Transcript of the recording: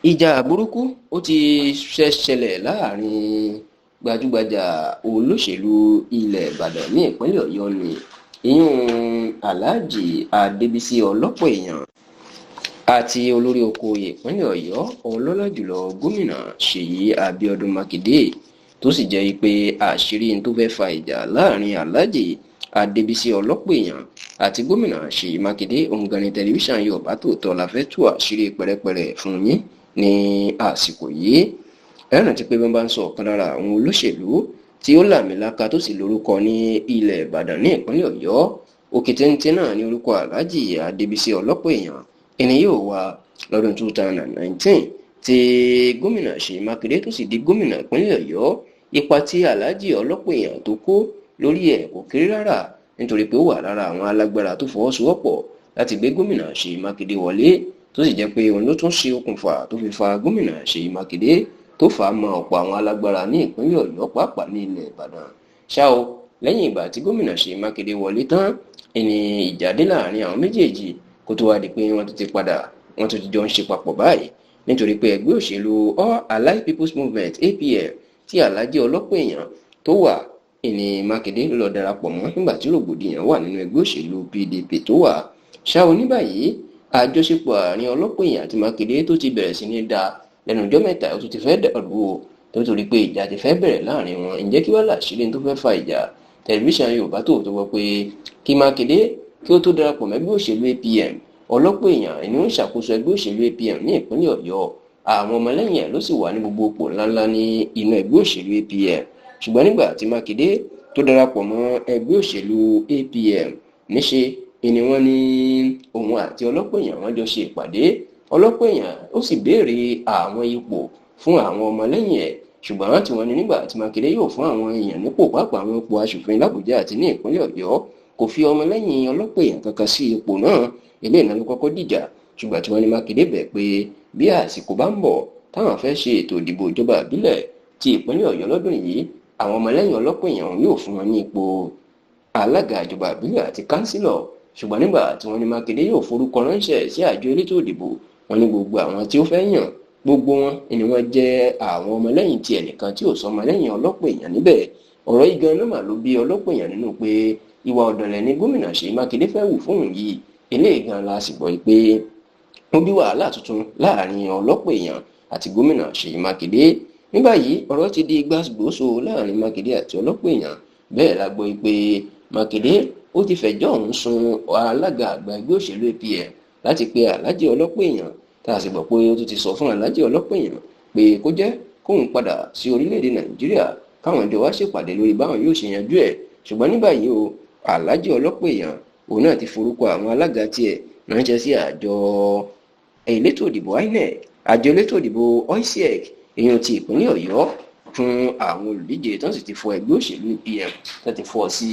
Ìjà burúkú ó ti ṣẹlẹ̀ láàrin gbajúgbajà olóṣèlú ilẹ̀ Ìbàdàn ní ìpínlẹ̀ Ọ̀yọ́ ni ìyún Alhaji Adébísí Ọlọ́pọ̀èèyàn àti olórí oko ìpínlẹ̀ Ọ̀yọ́ ọlọ́lá jùlọ gómìnà Ṣèyí Abíọ́dún Mákindé tó sì jẹ́ pé àṣírí tó fẹ́ fa ìjà láàrin Alhaji Adébísí Ọlọ́pọ̀èèyàn àti gómìnà Ṣèyí Mákindé òǹgàní tẹlifíṣàn Yorùbá Tòótọ́ la fẹ́ tú àṣírí pẹ̀rẹ̀pẹ̀rẹ̀ fún yín ní àsìkò yìí. Ẹ rántí pé wọ́n bá ń sọ ọ̀kan lára àwọn olóṣèlú tí ó làmìlaka tó sì lórúkọ ní ilẹ̀ Ìbàdàn ní ìpínlẹ̀ Ọ̀yọ́, òkè téńté náà ní orúkọ Alhaji Adébísí Ọlọ́pọ̀èèyàn ẹni yóò wá lọ́dún 2019 tí gómìnà Ṣèyí Mákindé tó sì di gómìnà ìpínlẹ̀ Ọ̀yọ́. Ipa tí Alhaji Ọlọ́pọ̀èèyàn tó kó lórí ẹ̀ kò kéré rárá, nítorí pé ó wà lára àwọn alágbára tó fọwọ́sowọ́pọ̀ láti gbé gómìnà Ṣèyí Mákindé wọlé, tó sì jẹ́ pé òun ló tún ṣe okùnfà tó fi fa gómìnà Ṣèyí Mákindé tó fà á mọ ọ̀pọ̀ àwọn alágbára ní ìpínlẹ̀ Ọ̀yọ́ pàápàá ní ilẹ̀ Ìbàdàn. Ṣá o, lẹ́yìn ìgbà tí gómìnà Ṣèyí Mákindé wọlé tán ẹni ìjà dé láàrin àwọn méjèèjì kó tó wá di pé wọ́n tún ti jọ ń ṣe papọ̀ báyìí, nítorí pé ẹgbẹ́ òṣèlú All Allied People's Movement APM tí Alhaji Ọlọ́pọ̀èèyàn tó wà ẹni Mákindé lọ darapọ̀ mọ́ nígbà tí rògbòdìyàn wà nínú ẹgbẹ́ òṣèlú PDP tó wà. Ṣá o, ní báyìí àjọṣepọ̀ àárín Ọlọ́pọ̀èèyàn àti Mákindé tó ti bẹ̀rẹ̀ sí ní da lẹ́nu ọjọ́ mẹ́ta ó tún ti fẹ́ dàrú o, tó torí pé ìjà ti fẹ́ bẹ̀rẹ̀ láàrin wọn. Ǹjẹ́ kí wàá láṣìírí tó fẹ́ fa ìjà? Tẹlifíṣàn Yorùbá Tòótọ́ wọ pé kí Mákindé kí ó tó darapọ̀ mọ́ ẹgbẹ́ òṣèlú APM, Ọlọ́pọ̀èèyàn ẹni ó ń ṣàkóso ẹgbẹ́ òṣèlú APM ní ìpínlẹ̀ Ọ̀yọ́. Àwọn ọmọlẹ́yìn ẹ̀ ló sì wà ní gbogbo ipò ńláńlá ní inú ẹgbẹ́ òṣèlú APM. Ṣùgbọ́n nígbà tí Mákindé tó darapọ̀ mọ́ ẹgbẹ́ òṣèlú APM, níṣe ni wọ́n ní òun àti Ọlọ́pọ̀èèyàn wọ́n jọ ṣe ìpàdé. Ọlọ́pọ̀èèyàn ó sì béèrè àwọn ipò fún àwọn ọmọlẹ́yìn ẹ̀, ṣùgbọ́n tí wọ́n ní nígbà tí Mákindé yóò fún àwọn èèyàn nípò pàápàá àwọn ipò aṣòfin l'Àbújá àti ní ìpínlẹ̀ Ọ̀yọ́, kò fi ọmọlẹ́yìn Ọlọ́pọ̀èèyàn kankan sí ipò náà. Eléyìí náà ló kọ́kọ́ dìjà, ṣùgbọ́n tí wọ́n ní Mákindé bẹ̀ pé bí àsìkò bá ń bọ̀ táwọn fẹ́ ṣe ètò ìdìbò ìjọba ìbílẹ̀ ti ìpínlẹ̀ Ọ̀yọ́ lọ́dún yìí, àwọn ọmọlẹ́yìn Ọlọ́pọ̀èèyàn yóò fún wọn ní ipò alága ìjọba ìbílẹ̀ àti kánsílọ̀. Ṣùgbọ́n nígbà tí wọ́n ní Mákindé yóò forúkọ ránṣẹ́ sí àjọ elétò ìdìbò, wọ́n ní gbogbo àwọn tí ó fẹ́ yàn gbogbo wọn ni wọ́n jẹ́ àwọn ọmọlẹ́yìn ti ẹnìkan tí ò sọ ọmọlẹ́yìn Ọlọ́pọ̀èèyàn níbẹ̀. ọ̀rọ̀ yìí gan-an mà ló bí Ọlọ́pọ̀èèyàn nínú pé ìwà ọ̀dàlẹ̀ ni gómìnà Ṣèyí Mákindé fẹ́ wù fóun yìí. Eléyìí gan-an la sì gbọ́ pé ó bí wàhálà tuntun láàrin Ọlọ́pọ̀èèyàn àti gómìnà Ṣèyí Mákindé. Ní báyìí ọ̀rọ̀ ti di gbàgbóso láàrin Mákindé àti Ọlọ́pọ̀èèyàn. Bẹ́ẹ̀ la gbọ́ pé Mákindé ó ti fẹjọ́ ọ̀hún sun alága àgbà ẹgbẹ́ òṣèlú APM láti pe Alhaji Ọlọ́pọ̀èèyàn, tá a sì gbọ́ pé ó tún ti sọ fún Alhaji Ọlọ́pọ̀èèyàn pé kó jẹ́ kóun padà sí orílẹ̀-èdè Nàìjíríà káwọn jọ wá ṣèpàdé lórí báwọn yóò ṣe yanjú ẹ̀. Ṣùgbọ́n ní báyìí o, Alhaji Ọlọ́pọ̀èèyàn òun náà ti forúkọ àwọn alága tiẹ̀ ránṣẹ́ sí àjọ elétò ìdìbò INEC, àjọ elétò ìdìbò OISEC èèyàn ti ìpínlẹ̀ Ọ̀yọ́ fún àwọn olùdíje tó sì ti fọ ẹgbẹ́ òṣèlú APM tó ti fọ́ sí.